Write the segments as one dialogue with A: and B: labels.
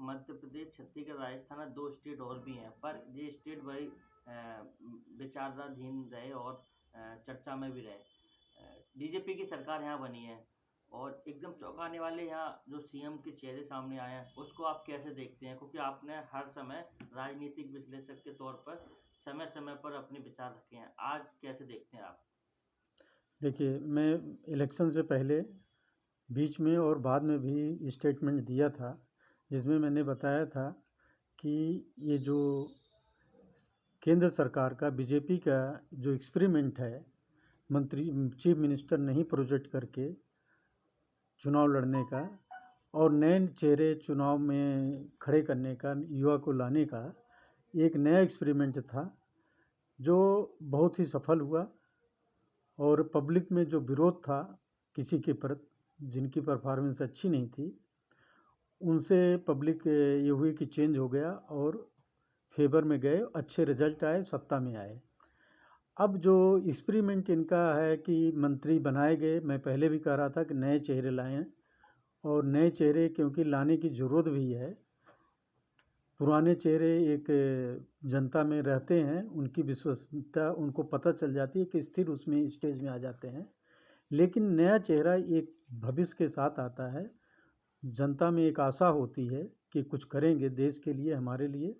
A: मध्य प्रदेश, छत्तीसगढ़, राजस्थान और 2 स्टेट और भी हैं, पर ये स्टेट बड़ी विचाराधीन रहे और चर्चा में भी रहे। बीजेपी की सरकार यहाँ बनी है और एकदम चौंकाने वाले यहाँ जो सीएम के चेहरे सामने आए हैं, उसको आप कैसे देखते हैं? क्योंकि आपने हर समय राजनीतिक विश्लेषक के तौर पर समय-समय पर अपने विचार रखे हैं। आज कैसे देखते हैं आप?
B: देखिए, मैं इलेक्शन से पहले बीच में और बाद में भी स्टेटमेंट दिया था, जिसमें मैंने बताया था कि ये जो केंद्र सरकार का बीजेपी का जो एक्सपेरिमेंट है, मंत्री चीफ मिनिस्टर नहीं प्रोजेक्ट करके चुनाव लड़ने का और नए चेहरे चुनाव में खड़े करने का, युवा को लाने का एक नया एक्सपेरिमेंट था, जो बहुत ही सफल हुआ। और पब्लिक में जो विरोध था किसी के प्रति, जिनकी परफॉर्मेंस अच्छी नहीं थी, उनसे पब्लिक ये हुई कि चेंज हो गया और फेवर में गए, अच्छे रिजल्ट आए, सत्ता में आए। अब जो एक्सपेरिमेंट इनका है कि मंत्री बनाए गए, मैं पहले भी कह रहा था कि नए चेहरे लाएं, और नए चेहरे क्योंकि लाने की ज़रूरत भी है। पुराने चेहरे एक जनता में रहते हैं, उनकी विश्वसनीयता उनको पता चल जाती है कि स्थिर उसमें स्टेज में आ जाते हैं। लेकिन नया चेहरा एक भविष्य के साथ आता है, जनता में एक आशा होती है कि कुछ करेंगे देश के लिए, हमारे लिए।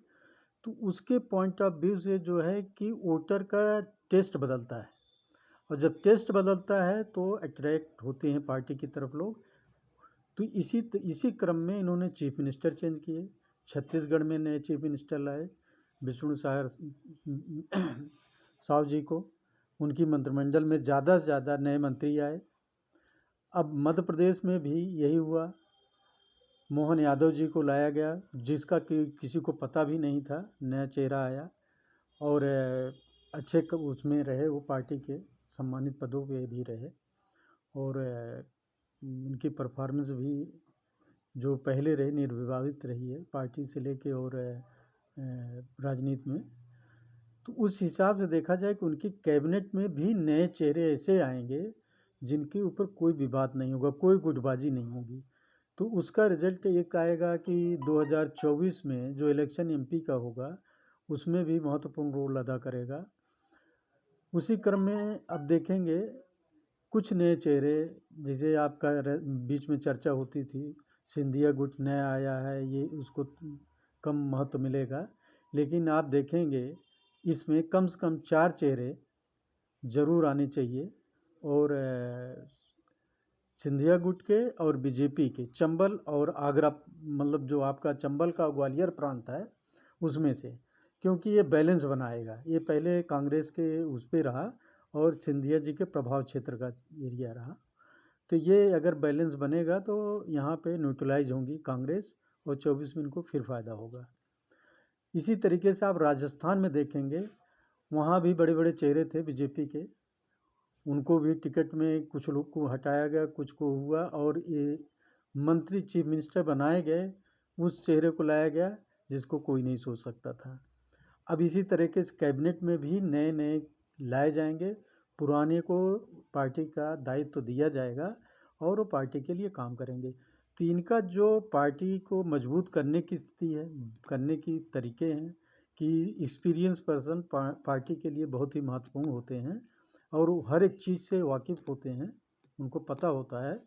B: तो उसके पॉइंट ऑफ व्यू से जो है कि वोटर का टेस्ट बदलता है, और जब टेस्ट बदलता है तो अट्रैक्ट होते हैं पार्टी की तरफ लोग। तो इसी क्रम में इन्होंने चीफ मिनिस्टर चेंज किए। छत्तीसगढ़ में नए चीफ मिनिस्टर लाए, विष्णु साव जी को। उनकी मंत्रिमंडल में ज़्यादा से ज़्यादा नए मंत्री आए। अब मध्य प्रदेश में भी यही हुआ, मोहन यादव जी को लाया गया, जिसका कि किसी को पता भी नहीं था, नया चेहरा आया और अच्छे उसमें रहे, वो पार्टी के सम्मानित पदों पे भी रहे। और उनकी परफॉर्मेंस भी जो पहले रही निर्विवादित रही है, पार्टी से लेके और राजनीति में। तो उस हिसाब से देखा जाए कि उनकी कैबिनेट में भी नए चेहरे ऐसे आएंगे जिनके ऊपर कोई विवाद नहीं होगा, कोई गुटबाजी नहीं होगी। तो उसका रिजल्ट एक आएगा कि 2024 में जो इलेक्शन एमपी का होगा, उसमें भी महत्वपूर्ण रोल अदा करेगा। उसी क्रम में अब देखेंगे कुछ नए चेहरे, जिसे आपका बीच में चर्चा होती थी, सिंधिया गुट नया आया है, ये उसको कम महत्व मिलेगा। लेकिन आप देखेंगे इसमें कम से कम 4 चेहरे ज़रूर आने चाहिए, और सिंधिया गुट के और बीजेपी के, चंबल और आगरा, मतलब जो आपका चंबल का ग्वालियर प्रांत है उसमें से, क्योंकि ये बैलेंस बनाएगा। ये पहले कांग्रेस के उस पर रहा और सिंधिया जी के प्रभाव क्षेत्र का एरिया रहा। तो ये अगर बैलेंस बनेगा तो यहाँ पे न्यूट्रलाइज होंगी कांग्रेस, और 24 में इनको फिर फ़ायदा होगा। इसी तरीके से आप राजस्थान में देखेंगे, वहाँ भी बड़े बड़े चेहरे थे बीजेपी के, उनको भी टिकट में कुछ लोग को हटाया गया, कुछ को हुआ, और ये मंत्री चीफ मिनिस्टर बनाए गए, उस चेहरे को लाया गया जिसको कोई नहीं सोच सकता था। अब इसी तरीके से कैबिनेट में भी नए नए लाए जाएंगे, पुराने को पार्टी का दायित्व तो दिया जाएगा और वो पार्टी के लिए काम करेंगे। तो इनका जो पार्टी को मजबूत करने की स्थिति है, करने की तरीके हैं कि एक्सपीरियंस पर्सन पार्टी के लिए बहुत ही महत्वपूर्ण होते हैं, और वो हर एक चीज़ से वाकिफ़ होते हैं, उनको पता होता है।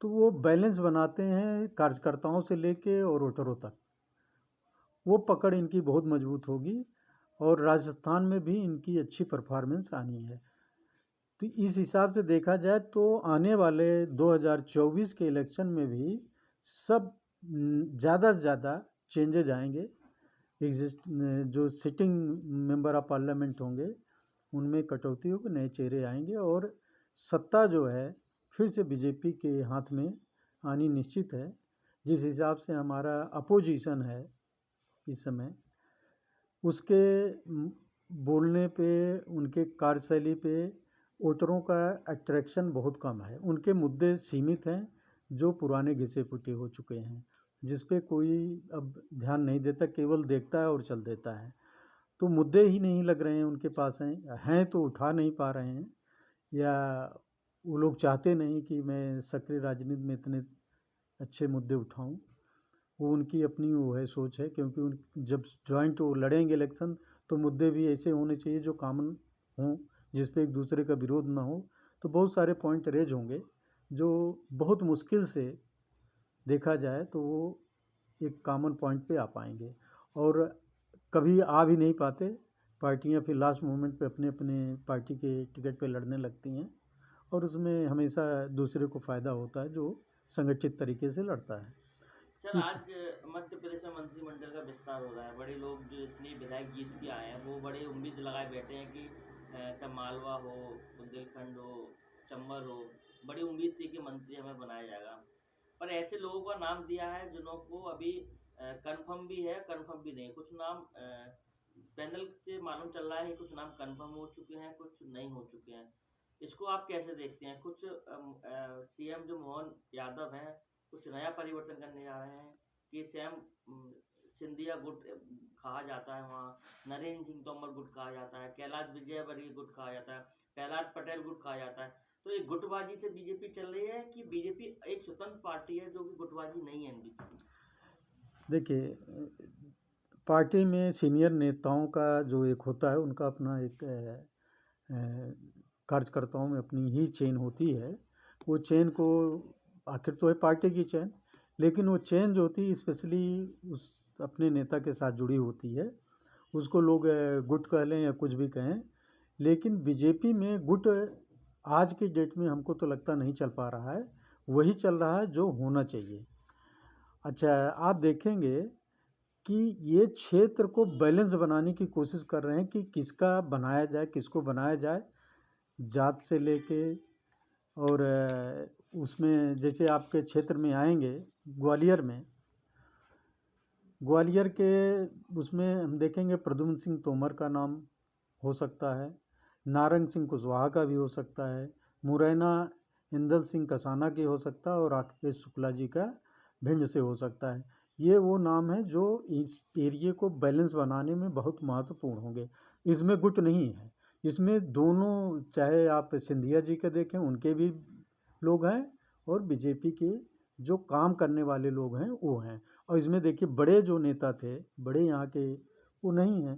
B: तो वो बैलेंस बनाते हैं कार्यकर्ताओं से लेके और वोटरों तक। वो पकड़ इनकी बहुत मजबूत होगी, और राजस्थान में भी इनकी अच्छी परफॉर्मेंस आनी है। तो इस हिसाब से देखा जाए तो आने वाले 2024 के इलेक्शन में भी सब ज़्यादा से ज़्यादा चेंजेज आएंगे। जो सिटिंग मेंबर ऑफ पार्लियामेंट होंगे उनमें कटौती होगी, नए चेहरे आएंगे, और सत्ता जो है फिर से बीजेपी के हाथ में आनी निश्चित है। जिस हिसाब से हमारा अपोजिशन है इस समय, उसके बोलने पे, उनके कार्यशैली पे वोटरों का अट्रैक्शन बहुत कम है। उनके मुद्दे सीमित हैं जो पुराने घिसे पुटे हो चुके हैं, जिस पे कोई अब ध्यान नहीं देता, केवल देखता है और चल देता है। तो मुद्दे ही नहीं लग रहे हैं उनके पास, हैं तो उठा नहीं पा रहे हैं, या वो लोग चाहते नहीं कि मैं सक्रिय राजनीति में इतने अच्छे मुद्दे उठाऊं। वो उनकी अपनी वो है सोच है, क्योंकि उन जब जॉइंट वो लड़ेंगे इलेक्शन तो मुद्दे भी ऐसे होने चाहिए जो कॉमन हों, जिस पे एक दूसरे का विरोध ना हो। तो बहुत सारे पॉइंट रेज होंगे जो बहुत मुश्किल से देखा जाए तो वो एक कॉमन पॉइंट पे आ पाएंगे, और कभी आ भी नहीं पाते। पार्टियां फिर लास्ट मोमेंट पे अपने अपने पार्टी के टिकट पे लड़ने लगती हैं, और उसमें हमेशा दूसरे को फ़ायदा होता है जो संगठित तरीके से लड़ता है।
A: सर,
B: इस
A: आज मध्य प्रदेश में मंत्रिमंडल का विस्तार हो रहा है। बड़े लोग जो इतने विधायक जीत के आए हैं वो बड़े उम्मीद लगाए बैठे हैं कि चाहे मालवा हो, बुंदेलखंड हो, चंबल हो, बड़ी उम्मीद थी कि मंत्री हमें बनाया जाएगा। पर ऐसे लोगों का नाम दिया है जिन्हों को अभी कंफर्म भी है, कंफर्म भी नहीं। कुछ नाम पैनल से मालूम चल रहा है कि कुछ नाम कंफर्म हो चुके हैं, कुछ नहीं हो चुके हैं। इसको आप कैसे देखते हैं? कुछ सीएम जो मोहन यादव हैं कुछ नया परिवर्तन करने जा रहे हैं कि सैम सिंधिया गुट कहा जाता है, वहाँ नरेंद्र सिंह तोमर गुट कहा जाता है, कैलाश विजयवर्गीय गुट कहा जाता है, प्रहलाद पटेल गुट कहा जाता है। तो ये गुटबाजी से बीजेपी चल रही है कि बीजेपी एक स्वतंत्र पार्टी है जो कि गुटबाजी नहीं है इनकी?
B: देखिए, पार्टी में सीनियर नेताओं का जो एक होता है, उनका अपना एक कार्यकर्ताओं में अपनी ही चेन होती है। वो चेन को आखिर तो है पार्टी की चेन, लेकिन वो चेन जो होती है स्पेशली उस अपने नेता के साथ जुड़ी होती है। उसको लोग गुट कह लें या कुछ भी कहें, लेकिन बीजेपी में गुट आज की डेट में हमको तो लगता नहीं चल पा रहा है। वही चल रहा है जो होना चाहिए। अच्छा, आप देखेंगे कि ये क्षेत्र को बैलेंस बनाने की कोशिश कर रहे हैं कि किसका बनाया जाए, किसको बनाया जाए, जात से लेके। और उसमें जैसे आपके क्षेत्र में आएंगे, ग्वालियर में, ग्वालियर के उसमें हम देखेंगे प्रद्युम्न सिंह तोमर का नाम हो सकता है, नारंग सिंह कुशवाहा का भी हो सकता है, मुरैना इंदल सिंह कसाना की हो सकता है, और राकेश शुक्ला जी का भिंड से हो सकता है। ये वो नाम है जो इस एरिए को बैलेंस बनाने में बहुत महत्वपूर्ण होंगे। इसमें गुट नहीं है, इसमें दोनों, चाहे आप सिंधिया जी के देखें उनके भी लोग हैं, और बीजेपी के जो काम करने वाले लोग हैं वो हैं। और इसमें देखिए बड़े जो नेता थे, बड़े यहाँ के, वो नहीं हैं।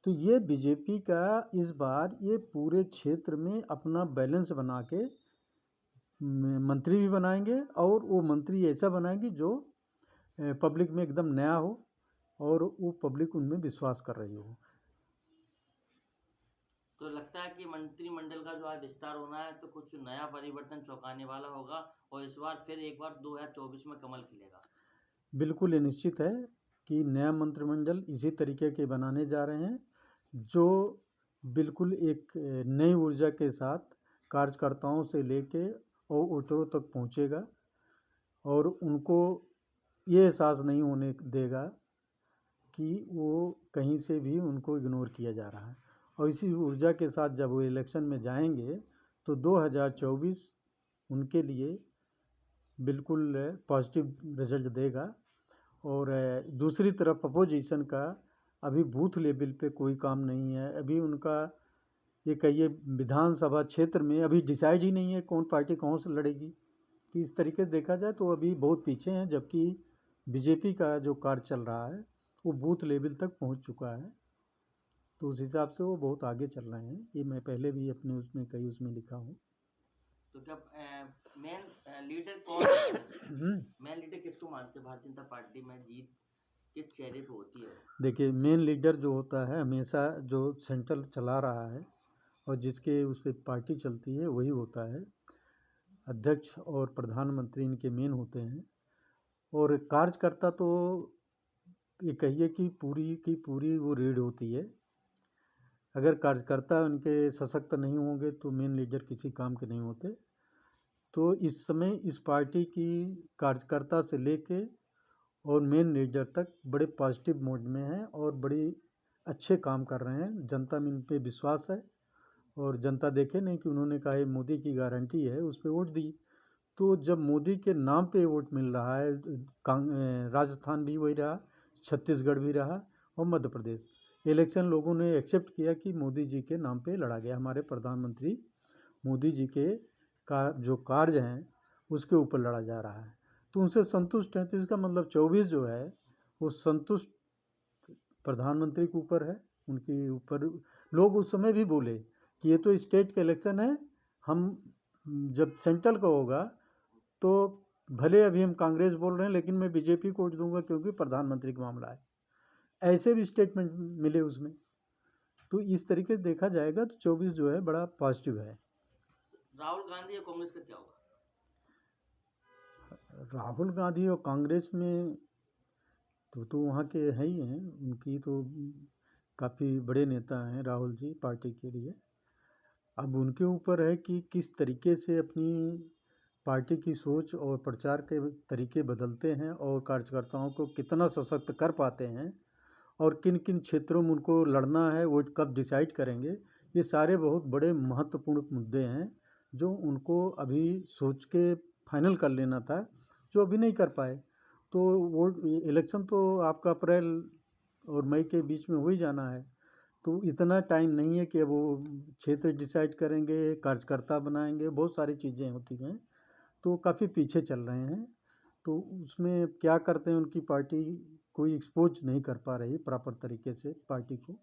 B: तो ये बीजेपी का इस बार ये पूरे क्षेत्र में अपना बैलेंस बना के मंत्री भी बनाएंगे, और वो मंत्री ऐसा बनाएंगे जो पब्लिक में एकदम नया हो, और वो पब्लिक उनमें विश्वास कर रही हो।
A: तो लगता है कि मंत्रिमंडल का जो आज विस्तार होना है तो कुछ नया परिवर्तन चौंकाने वाला होगा और इस बार फिर एक बार 2024 में कमल खिलेगा।
B: बिल्कुल ये निश्चित है कि नया मंत्रिमंडल इसी तरीके के बनाने जा रहे हैं, जो बिल्कुल एक नई ऊर्जा के साथ कार्यकर्ताओं से लेके और वोटरों तक पहुंचेगा, और उनको ये एहसास नहीं होने देगा कि वो कहीं से भी उनको इग्नोर किया जा रहा है। और इसी ऊर्जा के साथ जब वो इलेक्शन में जाएंगे तो 2024 उनके लिए बिल्कुल पॉजिटिव रिजल्ट देगा। और दूसरी तरफ अपोजिशन का अभी बूथ लेवल पे कोई काम नहीं है। अभी उनका ये कहिए विधानसभा क्षेत्र में अभी डिसाइड ही नहीं है कौन पार्टी कौन से लड़ेगी। तो इस तरीके से देखा जाए तो अभी बहुत पीछे हैं, जबकि बीजेपी का जो कार्य चल रहा है वो बूथ लेवल तक पहुंच चुका है। तो उस हिसाब से वो बहुत आगे चल रहे हैं। ये मैं पहले भी अपने उसमें कई उसमें लिखा हूँ।
A: तो क्या मेन लीडर कौन है? मेन लीडर किसको मानते हैं? भारतीय जनता पार्टी में जीत किस चेहरे पे होती है?
B: देखिए, मेन लीडर जो होता है हमेशा जो सेंट्रल चला रहा है और जिसके उस पर पार्टी चलती है वही होता है। अध्यक्ष और प्रधानमंत्री इनके मेन होते हैं। और कार्यकर्ता तो ये कहिए कि पूरी की पूरी वो रीढ़ होती है। अगर कार्यकर्ता उनके सशक्त नहीं होंगे तो मेन लीडर किसी काम के नहीं होते। तो इस समय इस पार्टी की कार्यकर्ता से लेके और मेन लीडर तक बड़े पॉजिटिव मोड में हैं और बड़े अच्छे काम कर रहे हैं। जनता में इन पे विश्वास है, और जनता देखे नहीं कि उन्होंने कहा मोदी की गारंटी है, उस पर वोट दी। तो जब मोदी के नाम पे वोट मिल रहा है, राजस्थान भी वही रहा, छत्तीसगढ़ भी रहा, और मध्य प्रदेश इलेक्शन लोगों ने एक्सेप्ट किया कि मोदी जी के नाम पे लड़ा गया। हमारे प्रधानमंत्री मोदी जी के जो कार्य हैं उसके ऊपर लड़ा जा रहा है। तो उनसे संतुष्ट हैं, तो इसका मतलब 24 जो है वो संतुष्ट प्रधानमंत्री के ऊपर है, उनके ऊपर। लोग उस समय भी बोले कि ये तो स्टेट का इलेक्शन है, हम जब सेंट्रल का होगा तो भले अभी हम कांग्रेस बोल रहे हैं लेकिन मैं बीजेपी को वोट दूंगा क्योंकि प्रधानमंत्री का मामला है, ऐसे भी स्टेटमेंट मिले उसमें। तो इस तरीके से देखा जाएगा तो 24 जो है बड़ा पॉजिटिव है।
A: राहुल गांधी या कांग्रेस का क्या होगा?
B: राहुल गांधी और कांग्रेस में तो वहाँ के है ही हैं, उनकी तो काफ़ी बड़े नेता हैं राहुल जी पार्टी के लिए। अब उनके ऊपर है कि किस तरीके से अपनी पार्टी की सोच और प्रचार के तरीके बदलते हैं और कार्यकर्ताओं को कितना सशक्त कर पाते हैं, और किन किन क्षेत्रों में उनको लड़ना है वो कब डिसाइड करेंगे। ये सारे बहुत बड़े महत्वपूर्ण मुद्दे हैं जो उनको अभी सोच के फाइनल कर लेना था, जो अभी नहीं कर पाए। तो वो इलेक्शन तो आपका अप्रैल और मई के बीच में हो ही जाना है, तो इतना टाइम नहीं है कि वो क्षेत्र डिसाइड करेंगे, कार्यकर्ता बनाएंगे, बहुत सारी चीज़ें होती हैं, तो काफ़ी पीछे चल रहे हैं। तो उसमें क्या करते हैं, उनकी पार्टी कोई एक्सपोज नहीं कर पा रही प्रॉपर तरीके से पार्टी को।